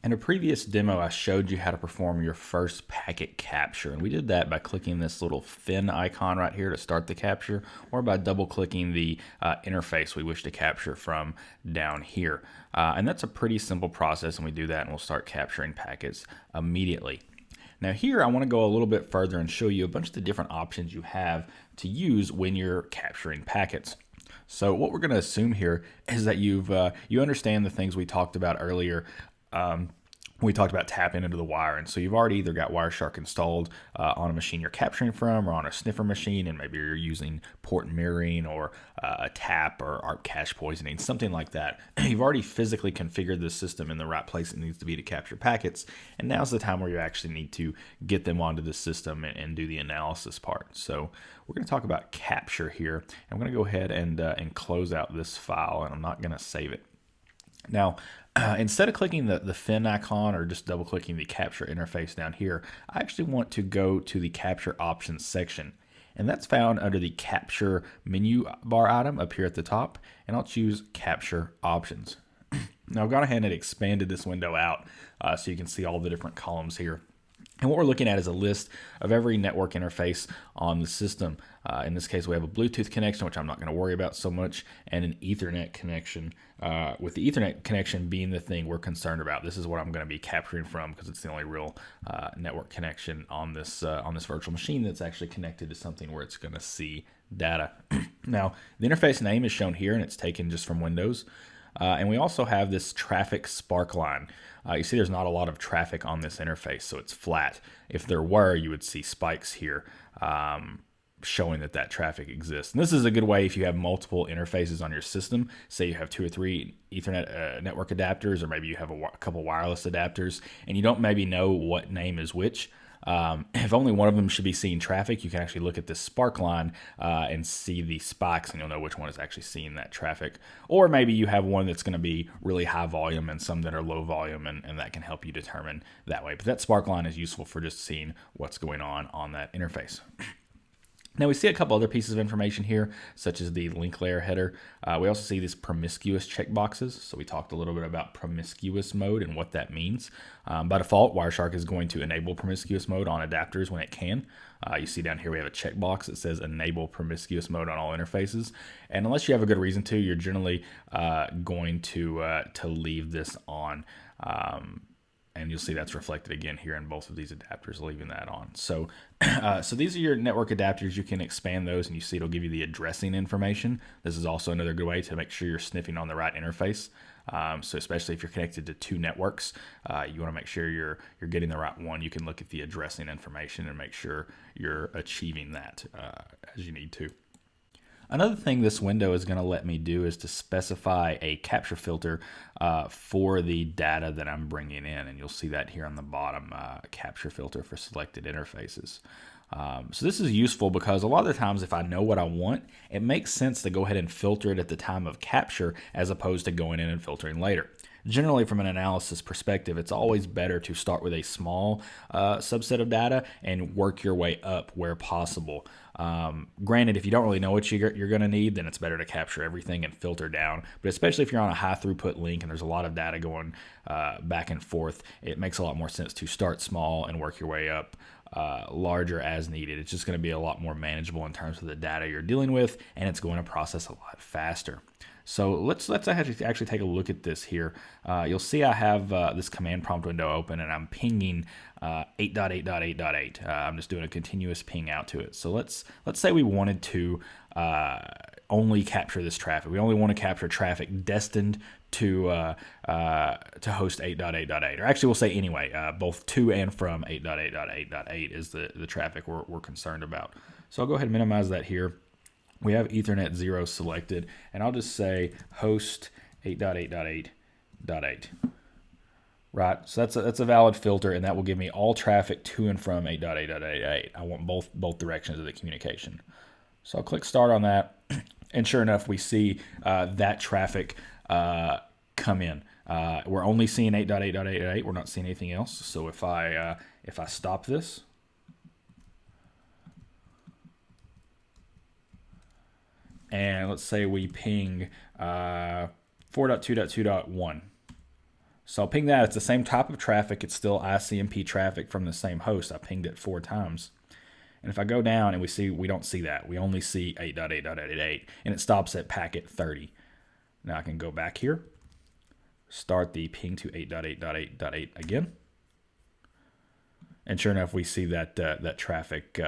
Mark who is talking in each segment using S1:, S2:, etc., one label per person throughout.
S1: In a previous demo, I showed you how to perform your first packet capture, and we did that by clicking this little fin icon right here to start the capture, or by double-clicking the interface we wish to capture from down here. And that's a pretty simple process, and we do that, and we'll start capturing packets immediately. Now here, I want to go a little bit further and show you a bunch of the different options you have to use when you're capturing packets. So what we're going to assume here is that you understand the things we talked about earlier. We talked about tapping into the wire, and so you've already either got Wireshark installed on a machine you're capturing from, or on a sniffer machine, and maybe you're using port mirroring or a tap or ARP cache poisoning, something like that. You've already physically configured the system in the right place it needs to be to capture packets, and now's the time where you actually need to get them onto the system and do the analysis part. So we're going to talk about capture here. I'm going to go ahead and close out this file, and I'm not going to save it. Now, instead of clicking the fin icon or just double clicking the capture interface down here, I actually want to go to the capture options section. And that's found under the capture menu bar item up here at the top. And I'll choose capture options. Now I've gone ahead and expanded this window out so you can see all the different columns here. And what we're looking at is a list of every network interface on the system. In this case, we have a Bluetooth connection, which I'm not going to worry about so much, and an Ethernet connection, with the Ethernet connection being the thing we're concerned about. This is what I'm going to be capturing from because it's the only real network connection on this virtual machine that's actually connected to something where it's going to see data. Now, the interface name is shown here, and it's taken just from Windows. And we also have this traffic spark line. You see there's not a lot of traffic on this interface, so it's flat. If there were, you would see spikes here showing that traffic exists. And this is a good way if you have multiple interfaces on your system. Say you have 2 or 3 Ethernet network adapters, or maybe you have a couple wireless adapters, and you don't maybe know what name is which. If only one of them should be seeing traffic, you can actually look at this spark line and see the spikes, and you'll know which one is actually seeing that traffic. Or maybe you have one that's going to be really high volume and some that are low volume, and that can help you determine that way. But that spark line is useful for just seeing what's going on that interface. Now we see a couple other pieces of information here, such as the link layer header. We also see these promiscuous checkboxes. So we talked a little bit about promiscuous mode and what that means. By default, Wireshark is going to enable promiscuous mode on adapters when it can. You see down here we have a checkbox that says enable promiscuous mode on all interfaces. And unless you have a good reason to, you're generally going to leave this on. And you'll see that's reflected again here in both of these adapters, leaving that on. So so these are your network adapters. You can expand those, and you see it'll give you the addressing information. This is also another good way to make sure you're sniffing on the right interface. So especially if you're connected to 2 networks, you want to make sure you're getting the right one. You can look at the addressing information and make sure you're achieving that as you need to. Another thing this window is going to let me do is to specify a capture filter for the data that I'm bringing in. And you'll see that here on the bottom, capture filter for selected interfaces. So this is useful because a lot of the times if I know what I want, it makes sense to go ahead and filter it at the time of capture as opposed to going in and filtering later. Generally, from an analysis perspective, it's always better to start with a small subset of data and work your way up where possible. Granted, if you don't really know what you're going to need, then it's better to capture everything and filter down. But especially if you're on a high throughput link and there's a lot of data going back and forth, it makes a lot more sense to start small and work your way up larger as needed. It's just going to be a lot more manageable in terms of the data you're dealing with, and it's going to process a lot faster. So let's actually take a look at this here. You'll see I have this command prompt window open, and I'm pinging 8.8.8.8. I'm just doing a continuous ping out to it. So let's say we wanted to only capture this traffic. We only want to capture traffic destined to host 8.8.8, or actually we'll say anyway, both to and from 8.8.8.8 is the traffic we're concerned about. So I'll go ahead and minimize that here. We have Ethernet 0 selected, and I'll just say host 8.8.8.8. Right, so that's a valid filter, and that will give me all traffic to and from 8.8.8.8. I want both directions of the communication. So I'll click start on that, and sure enough, we see that traffic come in. We're only seeing 8.8.8.8. We're not seeing anything else. So if I stop this, and let's say we ping 4.2.2.1. So I'll ping that. It's the same type of traffic. It's still ICMP traffic from the same host. I pinged it 4 times. And if I go down and we don't see that. We only see 8.8.8.8, and it stops at packet 30. Now I can go back here, start the ping to 8.8.8.8 again. And sure enough, we see that that traffic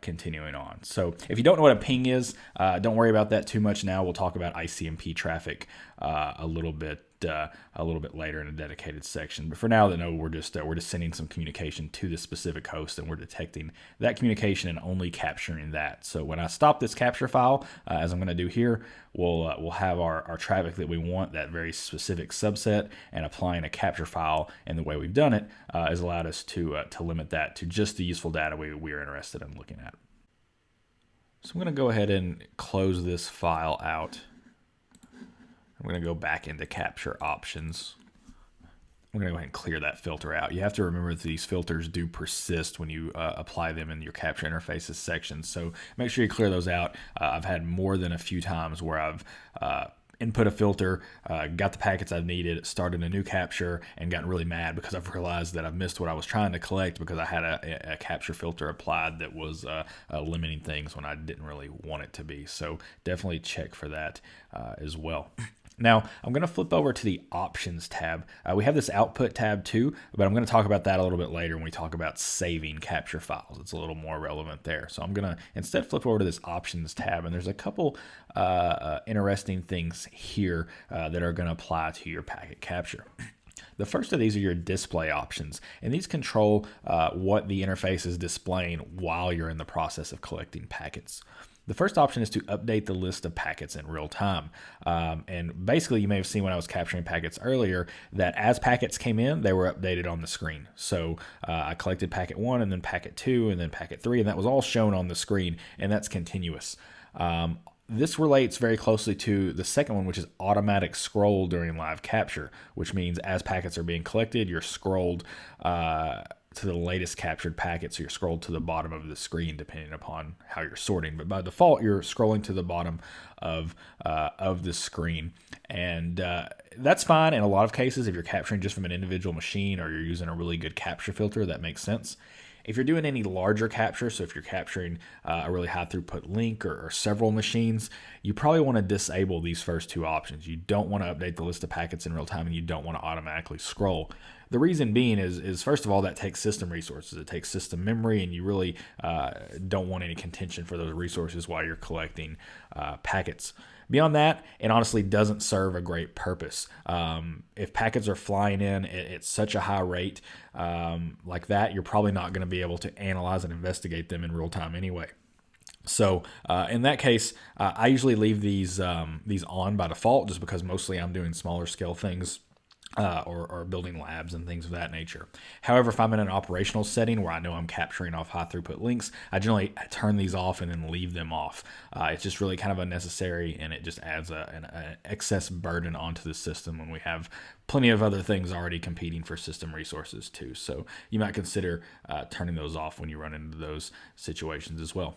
S1: continuing on. So if you don't know what a ping is, don't worry about that too much now. We'll talk about ICMP traffic a little bit later in a dedicated section. But for now, we're just sending some communication to the specific host, and we're detecting that communication and only capturing that. So when I stop this capture file, as I'm going to do here, we'll have our traffic that we want, that very specific subset, and applying a capture file. And the way we've done it has allowed us to limit that to just the useful data we are interested in looking at. So I'm going to go ahead and close this file out. I'm going to go back into capture options. I'm going to go ahead and clear that filter out. You have to remember that these filters do persist when you apply them in your capture interfaces section. So make sure you clear those out. I've had more than a few times where I've input a filter, got the packets I've needed, started a new capture, and gotten really mad because I've realized that I've missed what I was trying to collect because I had a capture filter applied that was limiting things when I didn't really want it to be. So definitely check for that as well. Now, I'm going to flip over to the Options tab. We have this Output tab too, but I'm going to talk about that a little bit later when we talk about saving capture files. It's a little more relevant there. So I'm going to instead flip over to this Options tab, and there's a couple interesting things here that are going to apply to your packet capture. The first of these are your display options, and these control what the interface is displaying while you're in the process of collecting packets. The first option is to update the list of packets in real time. And basically, you may have seen when I was capturing packets earlier that as packets came in, they were updated on the screen. So I collected packet 1 and then packet 2 and then packet 3, and that was all shown on the screen, and that's continuous. This relates very closely to the second one, which is automatic scroll during live capture, which means as packets are being collected, you're scrolled to the latest captured packet, so you're scrolled to the bottom of the screen depending upon how you're sorting. But by default, you're scrolling to the bottom of the screen, and that's fine in a lot of cases. If you're capturing just from an individual machine or you're using a really good capture filter, that makes sense. If you're doing any larger capture, so if you're capturing a really high throughput link or several machines, you probably want to disable these first two options. You don't want to update the list of packets in real time, and you don't want to automatically scroll. The reason being is first of all, that takes system resources. It takes system memory, and you really don't want any contention for those resources while you're collecting packets. Beyond that, it honestly doesn't serve a great purpose. If packets are flying in at such a high rate like that, you're probably not going to be able to analyze and investigate them in real time anyway. So in that case, I usually leave these on by default just because mostly I'm doing smaller scale things. Or building labs and things of that nature. However, if I'm in an operational setting where I know I'm capturing off high throughput links, I generally turn these off and then leave them off. It's just really kind of unnecessary, and it just adds an excess burden onto the system when we have plenty of other things already competing for system resources too. So you might consider turning those off when you run into those situations as well.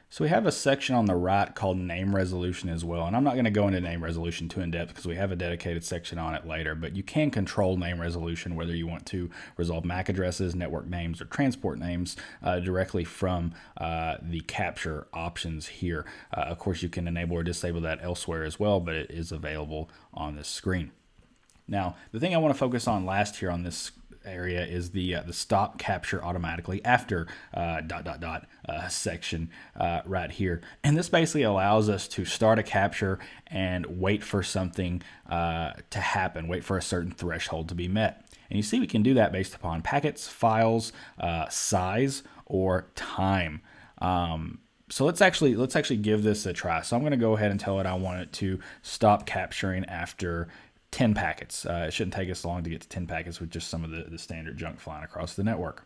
S1: So we have a section on the right called name resolution as well. And I'm not going to go into name resolution too in depth because we have a dedicated section on it later, but you can control name resolution whether you want to resolve MAC addresses, network names, or transport names directly from the capture options here. Of course, you can enable or disable that elsewhere as well, but it is available on this screen. Now, the thing I want to focus on last here on this area is the stop capture automatically after ... section right here, and this basically allows us to start a capture and wait for something to happen, wait for a certain threshold to be met. And you see we can do that based upon packets, files, size, or time. So let's actually give this a try. So I'm going to go ahead and tell it I want it to stop capturing after 10 packets. It shouldn't take us long to get to 10 packets with just some of the standard junk flying across the network.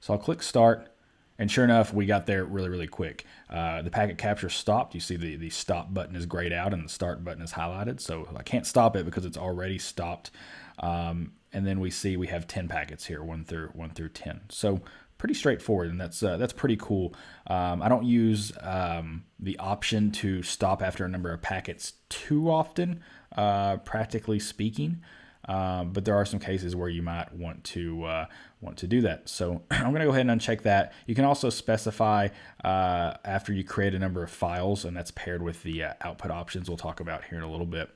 S1: So I'll click start, and sure enough, we got there really, really quick. The packet capture stopped. You see the stop button is grayed out and the start button is highlighted. So I can't stop it because it's already stopped. And then we see we have 10 packets here, 1 through 10. So pretty straightforward, and that's pretty cool. I don't use the option to stop after a number of packets too often, practically speaking. But there are some cases where you might want to do that. So I'm going to go ahead and uncheck that. You can also specify after you create a number of files, and that's paired with the output options we'll talk about here in a little bit.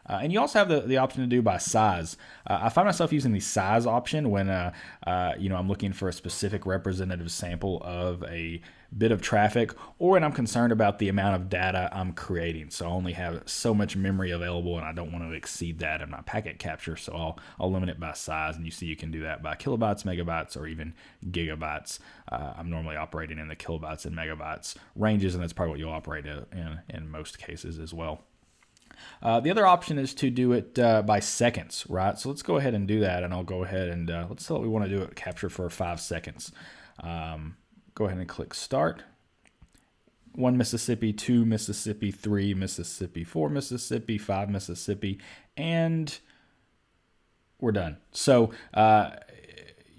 S1: And you also have the option to do by size. I find myself using the size option when I'm looking for a specific representative sample of a bit of traffic, or when I'm concerned about the amount of data I'm creating. So I only have so much memory available, and I don't want to exceed that in my packet capture. So I'll limit it by size, and you see you can do that by kilobytes, megabytes, or even gigabytes. I'm normally operating in the kilobytes and megabytes ranges, and that's probably what you'll operate in most cases as well. The other option is to do it by seconds, right? So let's go ahead and do that, and I'll go ahead and let's say we want to do it capture for 5 seconds. Go ahead and click Start. 1 Mississippi, 2 Mississippi, 3 Mississippi, 4 Mississippi, 5 Mississippi, and we're done. So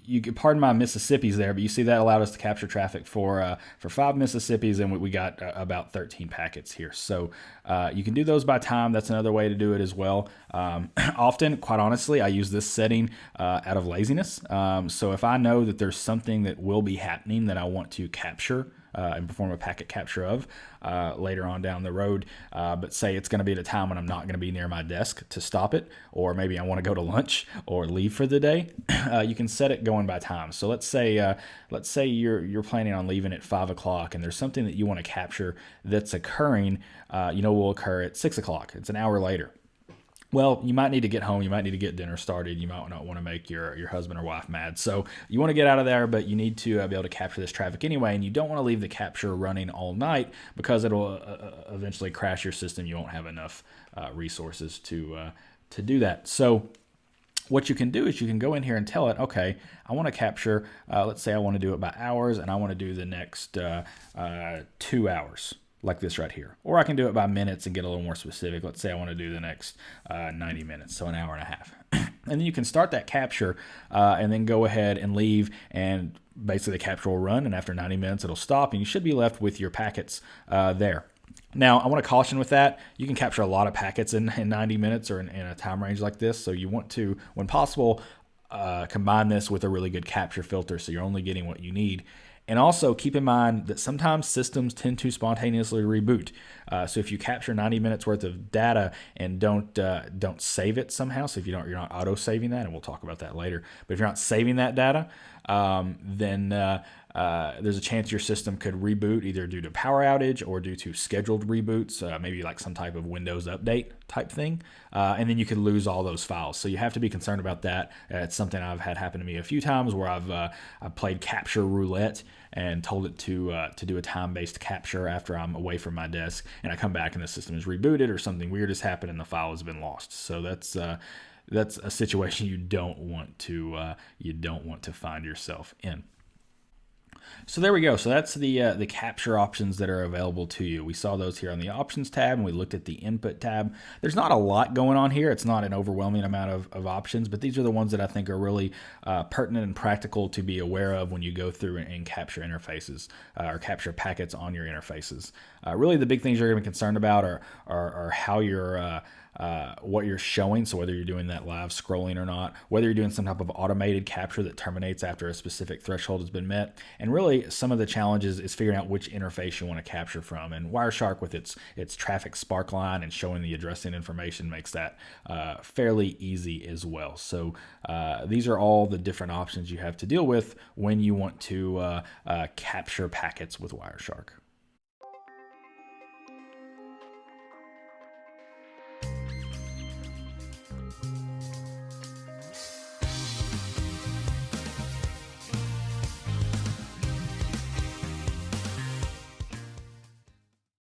S1: you can pardon my Mississippis there, but you see that allowed us to capture traffic for 5 Mississippis, and we got about 13 packets here. So you can do those by time. That's another way to do it as well. Often, quite honestly, I use this setting out of laziness. So if I know that there's something that will be happening that I want to capture and perform a packet capture of later on down the road, but say it's going to be at a time when I'm not going to be near my desk to stop it, or maybe I want to go to lunch or leave for the day, you can set it going by time. So let's say you're planning on leaving at 5 o'clock, and there's something that you want to capture that's occurring, will occur at 6 o'clock. It's an hour later. Well, you might need to get home. You might need to get dinner started. You might not want to make your husband or wife mad. So you want to get out of there, but you need to be able to capture this traffic anyway. And you don't want to leave the capture running all night, because it'll eventually crash your system. You won't have enough resources to do that. So what you can do is you can go in here and tell it, okay, I want to capture, let's say I want to do it by hours, and I want to do the next 2 hours. Like this right here. Or I can do it by minutes and get a little more specific. Let's say I want to do the next 90 minutes, so an hour and a half. And then you can start that capture and then go ahead and leave, and basically the capture will run, and after 90 minutes it'll stop, and you should be left with your packets there. Now, I want to caution with that. You can capture a lot of packets in 90 minutes or in a time range like this, so you want to, when possible, combine this with a really good capture filter so you're only getting what you need. And also keep in mind that sometimes systems tend to spontaneously reboot. So if you capture 90 minutes worth of data and don't save it somehow, so if you're not auto saving that, and we'll talk about that later. But if you're not saving that data, then there's a chance your system could reboot either due to power outage or due to scheduled reboots, maybe like some type of Windows update type thing, and then you could lose all those files. So you have to be concerned about that. It's something I've had happen to me a few times where I've played capture roulette and told it to do a time-based capture after I'm away from my desk, and I come back and the system is rebooted or something weird has happened and the file has been lost. So that's a situation you don't want to find yourself in. So there we go. So that's the capture options that are available to you. We saw those here on the options tab, and we looked at the input tab. There's not a lot going on here. It's not an overwhelming amount of options, but these are the ones that I think are really pertinent and practical to be aware of when you go through and capture interfaces or capture packets on your interfaces. Really, the big things you're going to be concerned about are how you're what you're showing, so whether you're doing that live scrolling or not, whether you're doing some type of automated capture that terminates after a specific threshold has been met, and really some of the challenges is figuring out which interface you want to capture from. And Wireshark, with its traffic spark line and showing the addressing information, makes that fairly easy as well. So these are all the different options you have to deal with when you want to capture packets with Wireshark.